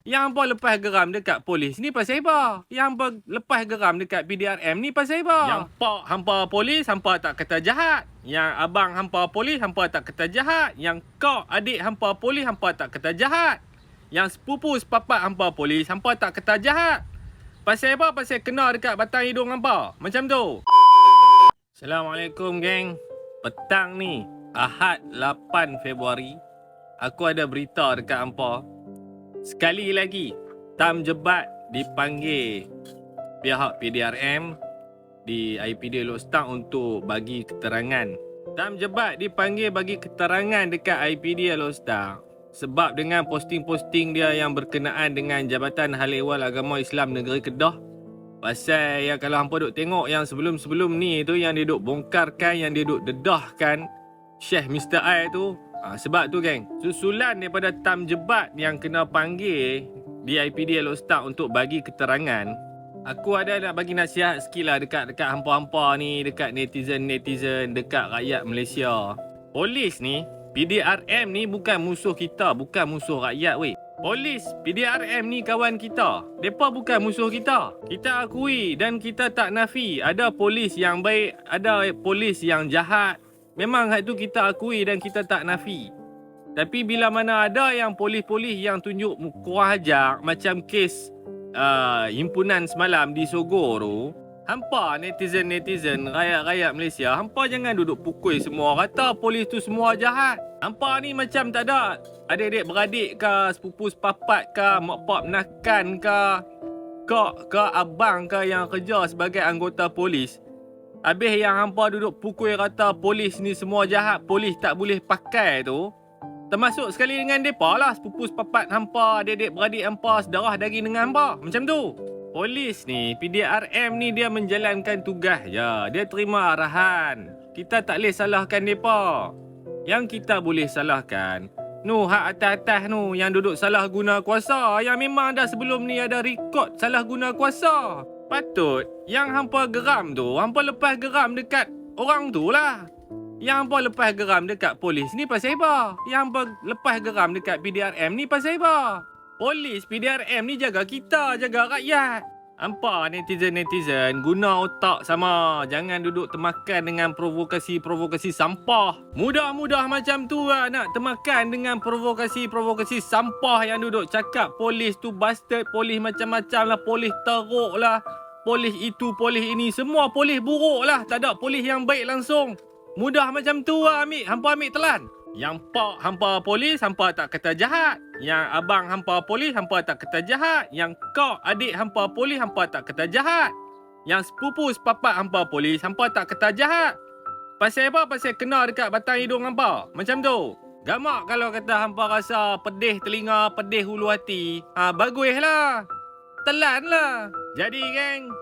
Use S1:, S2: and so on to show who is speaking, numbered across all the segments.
S1: Yang hampa lepas geram dekat polis ni pasal apa? Yang hampa lepas geram dekat PDRM ni pasal apa? Yang pak hampa polis, hampa tak kata jahat. Yang abang hampa polis, hampa tak kata jahat. Yang kak adik hampa polis, hampa tak kata jahat. Yang sepupu sepapat hampa polis, hampa tak kata jahat. Pasal apa? Pasal kena dekat batang hidung hampa. Macam tu. Assalamualaikum, geng. Petang ni, Ahad 8 Februari, aku ada berita dekat hampa. Sekali lagi, Tam Jebat dipanggil pihak PDRM di IPD Lok Stang untuk bagi keterangan. Tam Jebat dipanggil bagi keterangan dekat IPD Lok Stang sebab dengan posting-posting dia yang berkenaan dengan Jabatan Hal Ehwal Agama Islam Negeri Kedah. Pasal yang kalau hampa duk tengok yang sebelum-sebelum ni tu, yang dia duk bongkarkan, yang dia duk dedahkan Syekh Mr. I tu. Sebab tu, geng, susulan daripada Tam Jebat yang kena panggil di IPD Lok Stang untuk bagi keterangan, aku ada nak bagi nasihat sikit lah dekat hampa-hampa ni, dekat netizen-netizen, dekat rakyat Malaysia. Polis ni, PDRM ni bukan musuh kita, bukan musuh rakyat, weh. Polis, PDRM ni kawan kita. Mereka bukan musuh kita. Kita akui dan kita tak nafi ada polis yang baik, ada polis yang jahat. Memang hal tu kita akui dan kita tak nafi. Tapi bila mana ada yang polis-polis yang tunjuk kurang ajar, macam kes himpunan semalam di Sogor tu, hampa netizen-netizen, rakyat-rakyat Malaysia, hampa jangan duduk pukul semua, kata polis tu semua jahat. Hampa ni macam tak ada adik-adik beradik ke, sepupu sepapat ke, mak pak menakan ke, kak ke, abang ke yang kerja sebagai anggota polis. Habis yang hampa duduk pukul kata polis ni semua jahat, polis tak boleh pakai tu, termasuk sekali dengan mereka lah, sepupu sepapat hampa, adik-adik beradik hampa, sedarah daging dengan hampa. Macam tu. Polis ni, PDRM ni dia menjalankan tugas je. Dia terima arahan. Kita tak boleh salahkan mereka. Yang kita boleh salahkan, hak atas-atas yang duduk salah guna kuasa, yang memang dah sebelum ni ada rekod salah guna kuasa. Patut yang hampa geram tu, hampa lepas geram dekat orang tu lah. Yang hampa lepas geram dekat polis ni pasal apa? Yang hampa lepas geram dekat PDRM ni pasal apa? Polis, PDRM ni jaga kita, jaga rakyat. Hampa netizen-netizen guna otak sama. Jangan duduk termakan dengan provokasi-provokasi sampah. Mudah-mudah macam tu lah nak termakan dengan provokasi-provokasi sampah yang duduk cakap polis tu bastard, polis macam-macam lah, polis teruk lah, polis itu, polis ini. Semua polis buruk lah, tak ada polis yang baik langsung. Mudah macam tu lah hampa ambil telan. Yang pak hampa polis, hampa tak kata jahat. Yang abang hampa polis, hampa tak kata jahat. Yang kak adik hampa polis, hampa tak kata jahat. Yang sepupu sepapat hampa polis, hampa tak kata jahat. Pasal apa? Pasal kena dekat batang hidung hampa. Macam tu. Gamak kalau kata hampa rasa pedih telinga, pedih hulu hati, baguslah. Telan lah. Jadi, geng,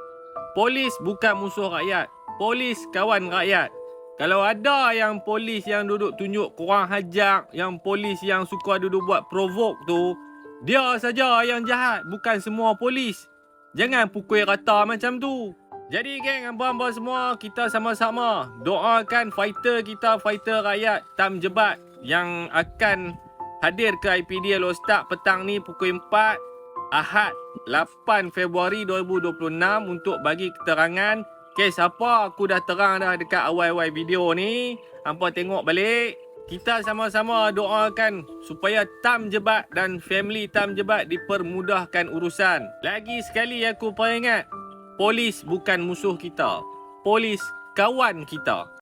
S1: polis bukan musuh rakyat. Polis kawan rakyat. Kalau ada yang polis yang duduk tunjuk kurang ajar, yang polis yang suka duduk buat provok tu, dia saja yang jahat, bukan semua polis. Jangan pukul rata macam tu. Jadi, geng, hamba-hamba semua, kita sama-sama doakan fighter kita, fighter rakyat Tam Jebat yang akan hadir ke IPD Lok Stang petang ni pukul 4 Ahad 8 Februari 2026 untuk bagi keterangan. Kes apa aku dah terang dah dekat awal-awal video ni. Hampa tengok balik. Kita sama-sama doakan supaya Tam Jebat dan family Tam Jebat dipermudahkan urusan. Lagi sekali aku peringat, polis bukan musuh kita. Polis kawan kita.